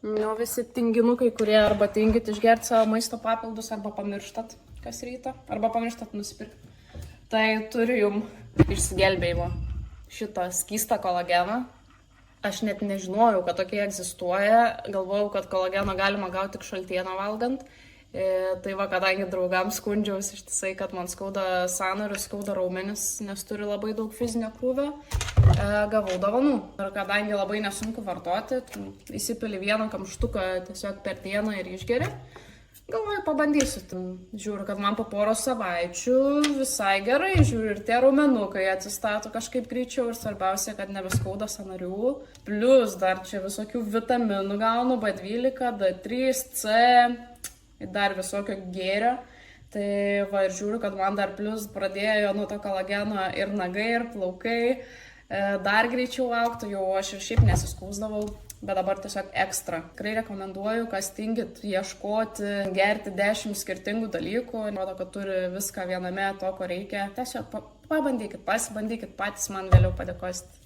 Nu, visi tinginukai, kurie arba tingit išgerti savo maisto papildus, arba pamirštat kas rytą, arba pamirštat nusipirkti. Tai turiu jum išsigelbėjimo šitą skystą kolageną. Aš net nežinojau, kad tokie egzistuoja. Galvojau, kad kolageno galima gauti tik šaltieną valgant. Tai va, kadangi draugams skundžiausi ištisai, kad man skauda sąnarius, skauda raumenis, nes turi labai daug fizinio krūvio, gavau dovanų. Ir kadangi labai nesunku vartoti, įsipili vieną kamštuką tiesiog per dieną ir išgeri, galvoju, pabandysiu. Žiūriu, kad man po poros savaičių visai gerai, žiūriu, ir tie raumenukai atsistato kažkaip greičiau ir svarbiausia, kad nebeskauda sąnarių. Plius dar čia visokių vitaminų gaunu, B12, D3, C, dar visokio gėrio. Tai va ir žiūriu, kad man dar plius pradėjo nuo to kolageno ir nagai, ir plaukai dar greičiau augtų, jau aš ir šiaip nesiskūsdavau, bet dabar tiesiog ekstra. Tikrai rekomenduoju, kas tingit ieškoti, gerti 10 skirtingų dalykų, rodo, kad turi viską viename to, ko reikia. Tiesiog pabandykit, pasibandykit, patys man vėliau padėkosit.